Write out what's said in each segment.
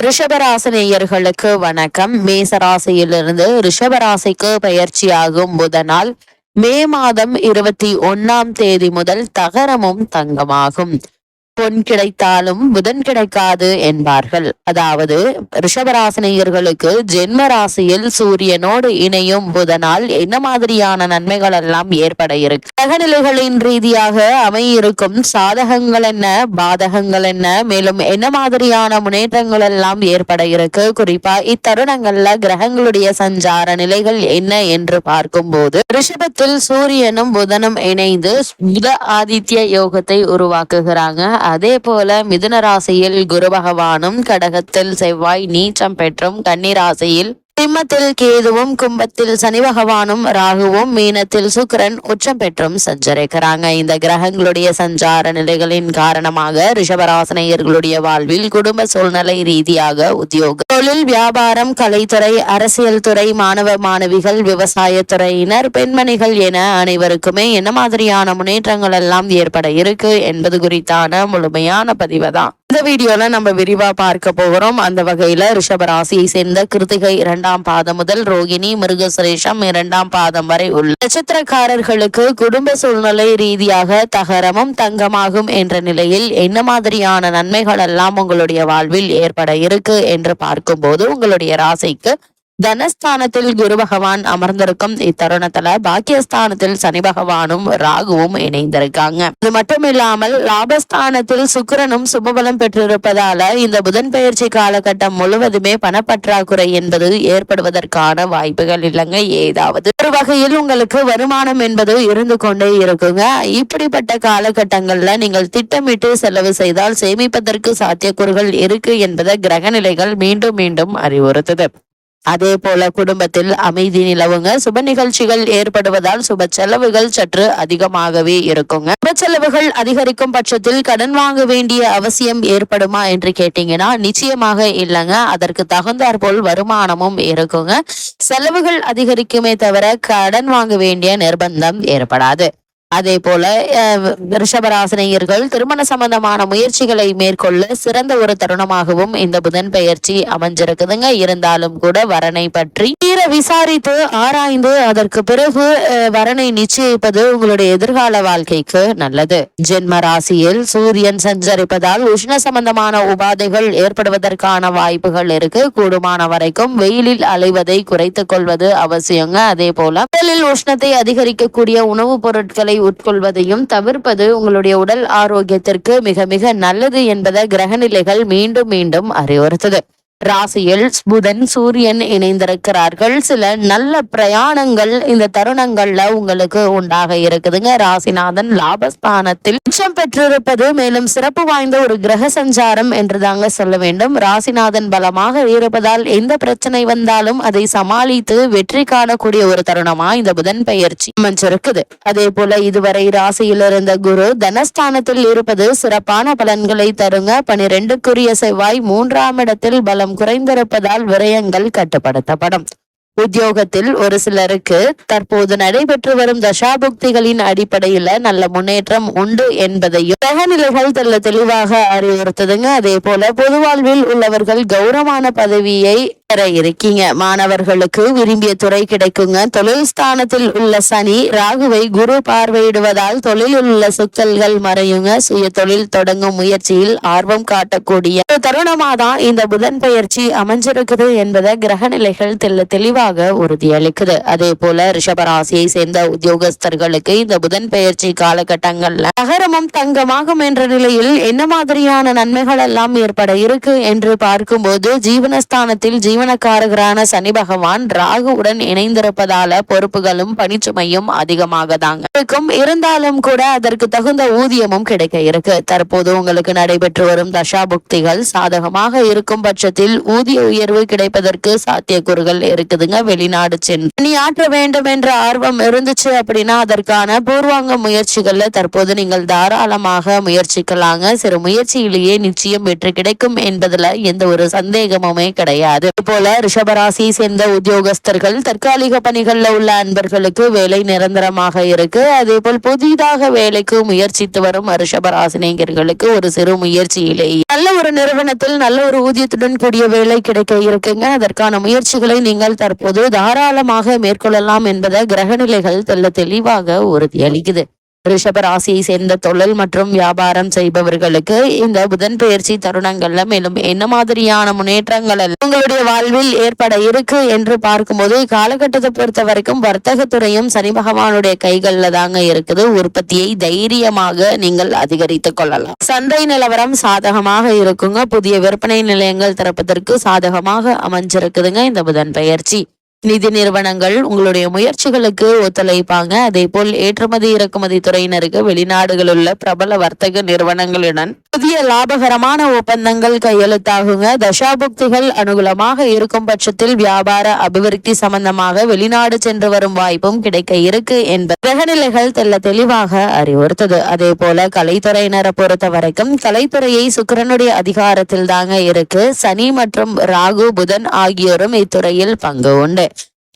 ரிஷபராசினியர்களுக்கு வணக்கம். மேசராசியிலிருந்து ரிஷபராசிக்கு பயிற்சியாகும் புதனால் மே மாதம் 21 முதல் தகரமும் தங்கமாகும். பொன் கிடைத்தாலும் புதன் கிடைக்காது என்பார்கள். அதாவது ரிஷபராசினியர்களுக்கு ஜென்ம ராசியில் சூரியனோடு இணையும் புதனால் என்ன மாதிரியான நன்மைகள் எல்லாம் ஏற்பட இருக்கு, கிரகநிலைகளின் ரீதியாக அமையிருக்கும் சாதகங்கள் என்ன, பாதகங்கள் என்ன, மேலும் என்ன மாதிரியான முன்னேற்றங்கள் எல்லாம் ஏற்பட இருக்கு, குறிப்பா இத்தருணங்கள்ல கிரகங்களுடைய சஞ்சார நிலைகள் என்ன என்று பார்க்கும் போது ரிஷபத்தில் சூரியனும் புதனும் இணைந்து புத ஆதித்ய யோகத்தை உருவாக்குகிறாங்க. அதே போல மிதுன ராசியில் குரு பகவானும், கடகத்தில் செவ்வாய் நீச்சம் பெற்றும், கன்னி ராசியில் சிம்மத்தில் கேதுவும், கும்பத்தில் சனி பகவானும், ராகுவும், மீனத்தில் சுக்கிரன் உச்சம் பெற்றும் சஞ்சரிக்கிறாங்க. இந்த கிரகங்களுடைய சஞ்சார நிலைகளின் காரணமாக ரிஷபராசினியர்களுடைய வாழ்வில் குடும்ப சூழ்நிலை ரீதியாக உத்தியோகம், தொழில், வியாபாரம், கலைத்துறை, அரசியல் துறை, மாணவ மாணவிகள், விவசாய துறையினர், பெண்மணிகள் என அனைவருக்குமே என்ன மாதிரியான முன்னேற்றங்கள் எல்லாம் ஏற்பட இருக்கு என்பது குறித்தான முழுமையான பதிவு தான் இந்த வீடியோல நம்ம விரிவா பார்க்க போகிறோம். அந்த வகையில ரிஷபராசியை சேர்ந்த கிருத்திகை 2ஆம் பாதம் முதல் ரோகிணி, மிருகசுரேஷம் 2ஆம் பாதம் வரை உள்ள நட்சத்திரக்காரர்களுக்கு குடும்ப சூழ்நிலை ரீதியாக தகரமும் தங்கமாகும் என்ற நிலையில் என்ன மாதிரியான நன்மைகள் எல்லாம் உங்களுடைய வாழ்வில் ஏற்பட இருக்கு என்று பார்க்கும் போது உங்களுடைய ராசிக்கு தனஸ்தானத்தில் குரு பகவான் அமர்ந்திருக்கும் இத்தருணத்துல பாக்கியஸ்தானத்தில் சனி பகவானும் ராகுவும் இணைந்திருக்காங்க. இது மட்டும் இல்லாமல் லாபஸ்தானத்தில் சுக்கிரனும் சுபபலம் பெற்றிருப்பதால இந்த புதன் பெயர்ச்சி காலகட்டம் முழுவதுமே பணப்பற்றாக்குறை என்பது ஏற்படுவதற்கான வாய்ப்புகள் இல்லைங்க. ஏதாவது ஒரு வகையில் உங்களுக்கு வருமானம் என்பது இருந்து கொண்டே இருக்குங்க. இப்படிப்பட்ட காலகட்டங்கள்ல நீங்கள் திட்டமிட்டு செலவு செய்தால் சேமிப்பதற்கு சாத்தியக்கூறுகள் இருக்கு என்பதை கிரகநிலைகள் மீண்டும் மீண்டும் அறிவுறுத்துது. அதே போல குடும்பத்தில் அமைதி நிலவுங்க. சுப நிகழ்ச்சிகள் ஏற்படுவதால் சுப செலவுகள் சற்று அதிகமாகவே இருக்குங்க. சுப செலவுகள் அதிகரிக்கும் பட்சத்தில் கடன் வாங்க வேண்டிய அவசியம் ஏற்படுமா என்று கேட்டீங்கன்னா நிச்சயமாக இல்லைங்க. அதற்கு தகுந்தாற் போல் வருமானமும் இருக்குங்க. செலவுகள் அதிகரிக்குமே தவிர கடன் வாங்க வேண்டிய நிர்பந்தம் ஏற்படாது. அதே போல ரிஷபராசினியர்கள் திருமண சம்பந்தமான முயற்சிகளை மேற்கொள்ள சிறந்த ஒரு தருணமாகவும் இந்த புதன் பெயர்ச்சி அமைஞ்சிருக்குதுங்க. இருந்தாலும் கூட வரனை பற்றி தீர விசாரித்து ஆராய்ந்து அதற்கு பிறகு வரனை நிச்சயிப்பது உங்களுடைய எதிர்கால வாழ்க்கைக்கு நல்லது. ஜென்ம ராசியில் சூரியன் சஞ்சரிப்பதால் உஷ்ண சம்பந்தமான உபாதைகள் ஏற்படுவதற்கான வாய்ப்புகள் இருக்கு. கூடுமான வரைக்கும் வெயிலில் அலைவதை குறைத்துக் கொள்வது அவசியங்க. அதே போல உடலில் உஷ்ணத்தை அதிகரிக்கக்கூடிய உணவுப் பொருட்களை உட்கொள்வதையும் தவிர்ப்பது உங்களுடைய உடல் ஆரோக்கியத்திற்கு மிக மிக நல்லது என்பதை கிரகநிலைகள் மீண்டும் மீண்டும் அறிவுறுத்தது. ராசியில் புதன் சூரியன் இணைந்திருக்கிறார்கள். சில நல்ல பிரயாணங்கள் இந்த தருணங்கள்ல உங்களுக்கு உண்டாக இருக்குதுங்க. ராசிநாதன் லாபஸ்தானத்தில் உச்சம் பெற்றிருப்பது மேலும் சிறப்பு வாய்ந்த ஒரு கிரக சஞ்சாரம் என்றுதாங்க சொல்ல வேண்டும். ராசிநாதன் பலமாக இருப்பதால் எந்த பிரச்சனை வந்தாலும் அதை சமாளித்து வெற்றி காணக்கூடிய ஒரு தருணமா இந்த புதன் பெயர்ச்சி அமைஞ்சிருக்குது. அதே போல இதுவரை ராசியில் இருந்த குரு தனஸ்தானத்தில் இருப்பது சிறப்பான பலன்களை தருங்க. 12க்குரிய செவ்வாய் 3ஆம் இடத்தில் பலம் குறைந்திருப்பதால் விரயங்கள் கட்டுப்படுத்தப்படும். உத்தியோகத்தில் ஒரு சிலருக்கு தற்போது நடைபெற்று வரும் தசாபுக்திகளின் அடிப்படையில நல்ல முன்னேற்றம் உண்டு என்பதையும் கிரகநிலைகள் தெளிவாக அறிவுறுத்துதுங்க. அதே போல பொது வாழ்வில் உள்ளவர்கள் கௌரவமான பதவியை பெற இருக்கீங்க. மாணவர்களுக்கு விரும்பிய துறை கிடைக்குங்க. தொழில் ஸ்தானத்தில் உள்ள சனி ராகுவை குரு பார்வையிடுவதால் தொழிலில் உள்ள சிக்கல்கள் மறையுங்க. சுய தொழில் தொடங்கும் முயற்சியில் ஆர்வம் காட்டக்கூடிய தருணமா தான் இந்த புதன் பெயர்ச்சி அமைஞ்சிருக்குது என்பதை கிரகநிலைகள் தெளிவாக உறுதியளிக்குது. அதே போல ரிஷபராசியை சேர்ந்த உத்தியோகஸ்தர்களுக்கு இந்த புதன் பெயர்ச்சி காலகட்டங்கள்ல நகரமும் தங்கமாகும் என்ற நிலையில் என்ன மாதிரியான நன்மைகள் எல்லாம் ஏற்பட இருக்கு என்று பார்க்கும்போது ஜீவனஸ்தானத்தில் ஜீவனக்காரகரான சனி பகவான் ராகுவுடன் இணைந்திருப்பதால பொறுப்புகளும் பணிச்சுமையும் அதிகமாக தாங்க இருக்கும். இருந்தாலும் கூட அதற்கு தகுந்த ஊதியமும் கிடைக்க இருக்கு. தற்போது உங்களுக்கு நடைபெற்று வரும் தசாபுக்திகள் சாதகமாக இருக்கும் பட்சத்தில் ஊதிய உயர்வு கிடைப்பதற்கு சாத்தியக்கூறுகள் இருக்குதுங்க. வெளிநாடு சென்று நீ ஆற்ற வேண்டும் என்ற ஆர்வம் இருந்துச்சு அப்படின்னா அதற்கான பூர்வாங்க முயற்சிகள்ல தற்போது நீங்கள் தாராளமாக முயற்சிக்கலாங்க. சிறு முயற்சியிலேயே நிச்சயம் வெற்றி கிடைக்கும் என்பதுல எந்த ஒரு சந்தேகமுமே கிடையாது. போல ரிஷபராசியை சேர்ந்த உத்தியோகஸ்தர்கள் தற்காலிக பணிகள்ல உள்ள அன்பர்களுக்கு வேலை நிரந்தரமாக இருக்கு. அதே போல் புதிதாக வேலைக்கு முயற்சித்து வரும் ரிஷபராசினியர்களுக்கு ஒரு சிறு முயற்சியிலேயே நல்ல ஒரு நிறுவனத்தில் நல்ல ஒரு ஊதியத்துடன் கூடிய வேலை கிடைக்க இருக்குங்க. அதற்கான முயற்சிகளை நீங்கள் தற்போது தாராளமாக மேற்கொள்ளலாம் என்பதை கிரகநிலைகள் தெளிவாக உறுதியளிக்குது. ரிஷப ராசியை சேர்ந்த தொழில் மற்றும் வியாபாரம் செய்பவர்களுக்கு இந்த புதன் பெயர்ச்சி தருணங்கள்ல மேலும் என்ன மாதிரியான முன்னேற்றங்கள் உங்களுடைய வாழ்வில் ஏற்பட இருக்கு என்று பார்க்கும்போது காலகட்டத்தை பொறுத்த வரைக்கும் வர்த்தகத்துறையும் சனி பகவானுடைய கைகள்ல தாங்க இருக்குது. உற்பத்தியை தைரியமாக நீங்கள் அதிகரித்துக் கொள்ளலாம். சந்தை நிலவரம் சாதகமாக இருக்குங்க. புதிய விற்பனை நிலையங்கள் திறப்பதற்கு சாதகமாக அமைஞ்சிருக்குதுங்க இந்த புதன் பெயர்ச்சி. நிதி நிறுவனங்கள் உங்களுடைய முயற்சிகளுக்கு ஒத்துழைப்பாங்க. அதே போல் ஏற்றுமதி இறக்குமதி துறையினருக்கு வெளிநாடுகளில் உள்ள பிரபல வர்த்தக நிறுவனங்களுடன் புதிய லாபகரமான ஒப்பந்தங்கள் கையெழுத்தாகுங்க. தசாபுக்திகள் அனுகூலமாக இருக்கும் பட்சத்தில் வியாபார அபிவிருத்தி சம்பந்தமாக வெளிநாடு சென்று வரும் வாய்ப்பும் கிடைக்க இருக்கு என்பது கிரகநிலைகள் தெளிவாக அறிவுறுத்தது. அதே போல கலைத்துறையினரை பொறுத்த வரைக்கும் கலைத்துறையை சுக்கிரனுடைய அதிகாரத்தில் தாங்க இருக்கு. சனி மற்றும் ராகு புதன் ஆகியோரும் இத்துறையில் பங்கு உண்டு.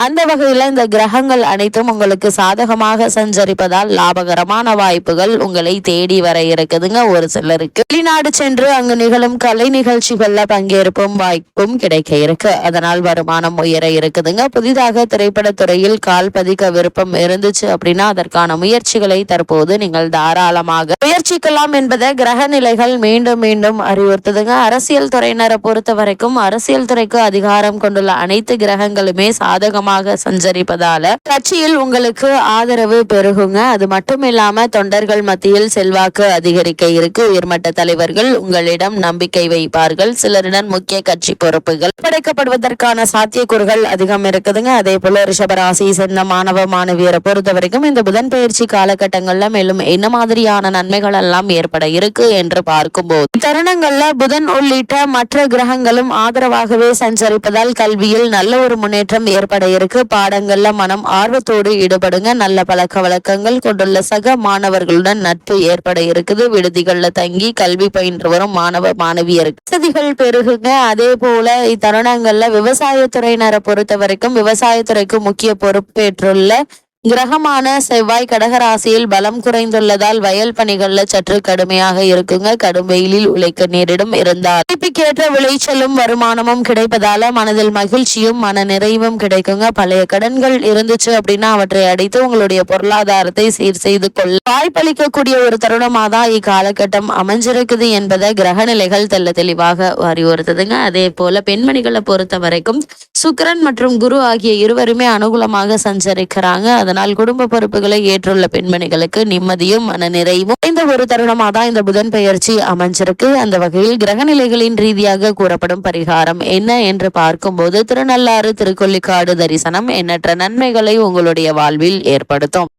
அந்த வகையில இந்த கிரகங்கள் அனைத்தும் உங்களுக்கு சாதகமாக சஞ்சரிப்பதால் லாபகரமான வாய்ப்புகள் உங்களை தேடி வர இருக்குதுங்க. ஒரு சிலருக்கு வெளிநாடு சென்று அங்கு நிகழும் கலை நிகழ்ச்சிகள்ல பங்கேற்பும் வாய்ப்பும் கிடைக்க இருக்கு. அதனால் வருமானம் உயர இருக்குதுங்க. புதிதாக திரைப்படத்துறையில் கால் பதிக்க விருப்பம் இருந்துச்சு அப்படின்னா அதற்கான முயற்சிகளை தற்போது நீங்கள் தாராளமாக முயற்சிக்கலாம் என்பதை கிரக நிலைகள் மீண்டும் மீண்டும் அறிவுறுத்துதுங்க. அரசியல் துறையினரை பொறுத்த வரைக்கும் அரசியல் துறைக்கு அதிகாரம் கொண்டுள்ள அனைத்து கிரகங்களுமே சாதகமாக சஞ்சரிப்பதால கட்சியில் உங்களுக்கு ஆதரவு பெருகுங்க. அது மட்டும் இல்லாம தொண்டர்கள் மத்தியில் செல்வாக்கு அதிகரிக்க இருக்கு. உயர்மட்ட தலைவர்கள் உங்களிடம் நம்பிக்கை வைப்பார்கள். சிலரிடம் முக்கிய கட்சி பொறுப்புகள் படைக்கப்படுவதற்கான சாத்தியக்கூறுகள் அதிகம் இருக்குதுங்க. அதே போல ரிஷபராசியை சேர்ந்த மாணவ மாணவியரை பொறுத்த வரைக்கும் இந்த புதன் பயிற்சி காலகட்டங்கள்ல மேலும் என்ன மாதிரியான நன்மைகள் எல்லாம் ஏற்பட இருக்கு என்று பார்க்கும்போது தருணங்கள்ல புதன் உள்ளிட்ட மற்ற கிரகங்களும் ஆதரவாகவே சஞ்சரிப்பதால் கல்வியில் நல்ல ஒரு முன்னேற்றம் ஏற்பட இருக்கு. பாடங்கள்ல மனம் ஆர்வத்தோடு ஈடுபடுங்க. நல்ல பழக்க வழக்கங்கள் கொண்டுள்ள சக மாணவர்களுடன் நட்பு ஏற்பட இருக்குது. விடுதிகள்ல தங்கி கல்வி பயின்று வரும் மாணவ மாணவியருக்கு வசதிகள் பெருகுங்க. அதே போல இத்தருணங்கள்ல விவசாயத்துறையினரை பொறுத்த வரைக்கும் விவசாயத்துறைக்கு முக்கிய பொறுப்பேற்றுள்ள கிரகமான செவ்வாய் கடகராசியில் பலம் குறைந்துள்ளதால் வயல் பணிகள்ல சற்று கடுமையாக இருக்குங்க. கடும் வெயிலில் உழைக்க நேரிடும் இருந்தால் கேட்ட விளைச்சலும் வருமானமும் கிடைப்பதால மனதில் மகிழ்ச்சியும் மன நிறைவும் கிடைக்குங்க. பழைய கடன்கள் இருந்துச்சு அப்படின்னா அவற்றை அடைத்து உங்களுடைய பொருளாதாரத்தை சீர் செய்து கொள்ள வாய்ப்பளிக்கக்கூடிய ஒரு தருணமாக தான் இக்காலகட்டம் அமைஞ்சிருக்குது என்பதை கிரக நிலைகள் தெளிவாக அறிவுறுத்துதுங்க. அதே போல பெண்மணிகளை பொறுத்த வரைக்கும் சுக்கிரன் மற்றும் குரு ஆகிய இருவருமே அனுகூலமாக சஞ்சரிக்கிறாங்க. அதனால் குடும்ப பொறுப்புகளை ஏற்றுள்ள பெண்மணிகளுக்கு நிம்மதியும் மன நிறைவும் இந்த ஒரு தருணமாக தான் இந்த புதன் பெயர்ச்சி அமைஞ்சிருக்கு. அந்த வகையில் கிரகநிலைகளின் ரீதியாக கூறப்படும் பரிகாரம் என்ன என்று பார்க்கும்போது திருநள்ளாறு திருக்கொள்ளிக்காடு தரிசனம் எண்ணற்ற நன்மைகளை உங்களுடைய வாழ்வில் ஏற்படுத்தும்.